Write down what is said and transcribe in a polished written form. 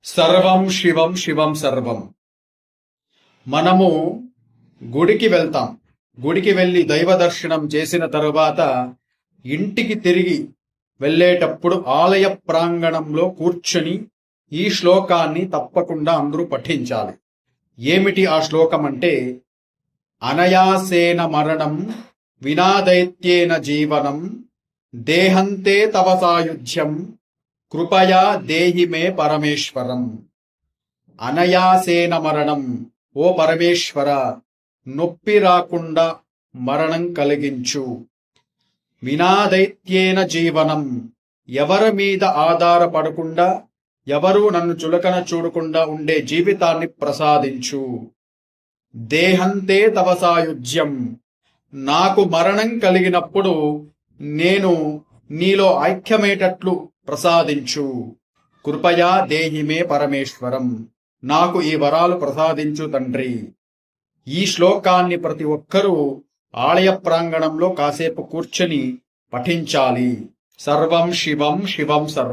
సర్వం శివం శివం సర్వం. మనము గుడికి వెళ్తాం. గుడికి వెళ్ళి దైవ దర్శనం చేసిన తరువాత ఇంటికి తిరిగి వెళ్ళేటప్పుడు ఆలయ ప్రాంగణంలో కూర్చొని ఈ శ్లోకాన్ని తప్పకుండా అందరూ పఠించాలి. ఏమిటి ఆ శ్లోకం అంటే, అనయాసేన మరణం వినాదైత్యేన జీవనం దేహంతే తవ సాయుధ్యం కృపయా దేహి మే పరమేశ్వరం. అనయాసేన మరణం, ఓ పరమేశ్వర, నొప్పి రాకుండా మరణం కలిగించు. వినాదైత్యేన జీవనం, ఎవరి మీద ఆధారపడకుండా, ఎవరూ నన్ను చులకన చూడకుండా ఉండే జీవితాన్ని ప్రసాదించు. దేహంతే తవ సాయుధ్యం, నాకు మరణం కలిగినప్పుడు నేను నీలో ఐక్యమేటట్లు ప్రసాదించు. కృపయా దేహిమే పరమేశ్వరం, నాకు ఈ వరాలు ప్రసాదించు తండ్రి. ఈ శ్లోకాన్ని ప్రతి ఒక్కరూ ఆలయ ప్రాంగణంలో కాసేపు కూర్చొని పఠించాలి. సర్వం శివం శివం సర్వం.